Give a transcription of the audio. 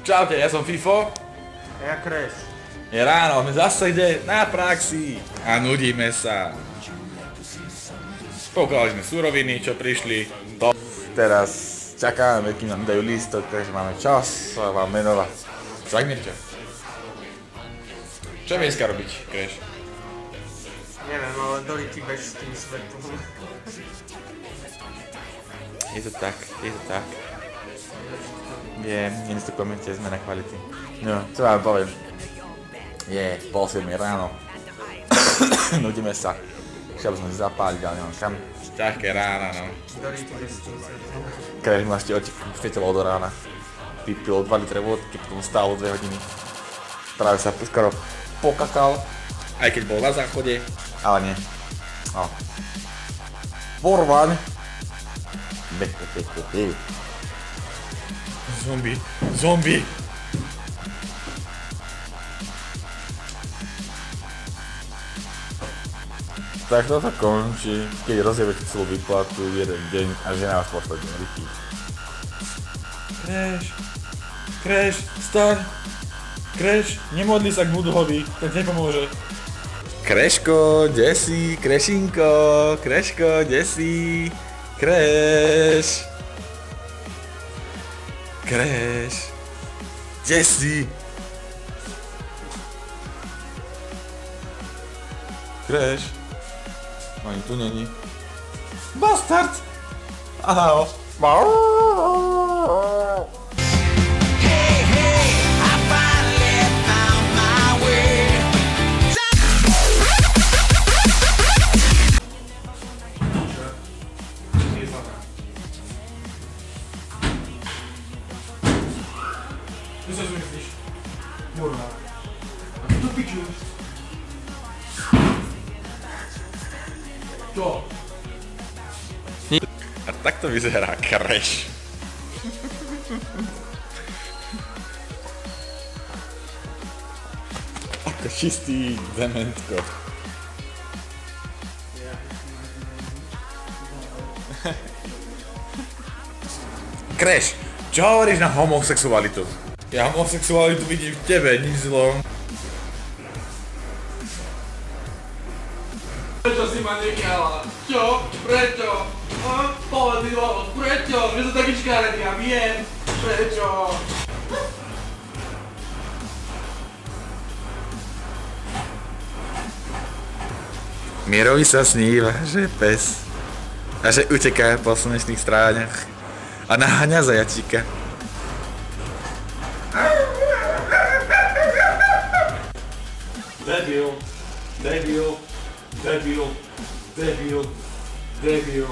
Čaute, ja som Fifo. A ja Crash. Je ráno, sme zase ide na praxi a nudíme sa. Poukladali sme suroviny, čo prišli. Teraz čakáme, kým nám dajú lístok, takže máme čas sa vám menovať. Tak Mirčo. Čo vieš dneska robiť, Crash? Neviem, ale Dority bež s tým svetlom. Je to tak, je to tak. Viem, nie to komente, sme na kvality. No, čo vám poviem. Je 6:30 ráno. Nudíme sa. Chcel by som si zapáliť, ale nemám kam. Ťažké rána, no. Dority bež s tým svetlom. Crash ma ešte oči svietilo od rána. Vypil 2 litre vodky, potom stálo 2 hodiny. Práve sa skoro pokakal. Aj keď bol na záchode. Ale nie. No. Porvaň. Zombie, zombie. Tak toto končí, keď rozjebete celú výplatu jeden deň a žena vás pošle deň rytí. Crash, Crash, staň. Crash, nemodli sa k Budhovi, to nepomôže. Crashko, desi, Crashinko, Crashko, desi, Crash. Crash, desi. Crash. Ani tu není. Bastard! Áno. Čo sa zmyslíš? Kurva. A ty to piču. Čo? A takto vyzerá Crash. Ako čistý dementko. Crash, čo hovoríš na homosexualitu? Ja homosexualitu vidím v tebe, nič zlom. Prečo si ma nechala? Čo? Prečo? Povedz mi dôvod, prečo? Že som taký škaredý, ja viem. Prečo? Mirovi sa sníva, že je pes. A že uteká po slnečných stráňach. A naháňa zajačíka. Debil. Debil. Debil. Debil. Debil.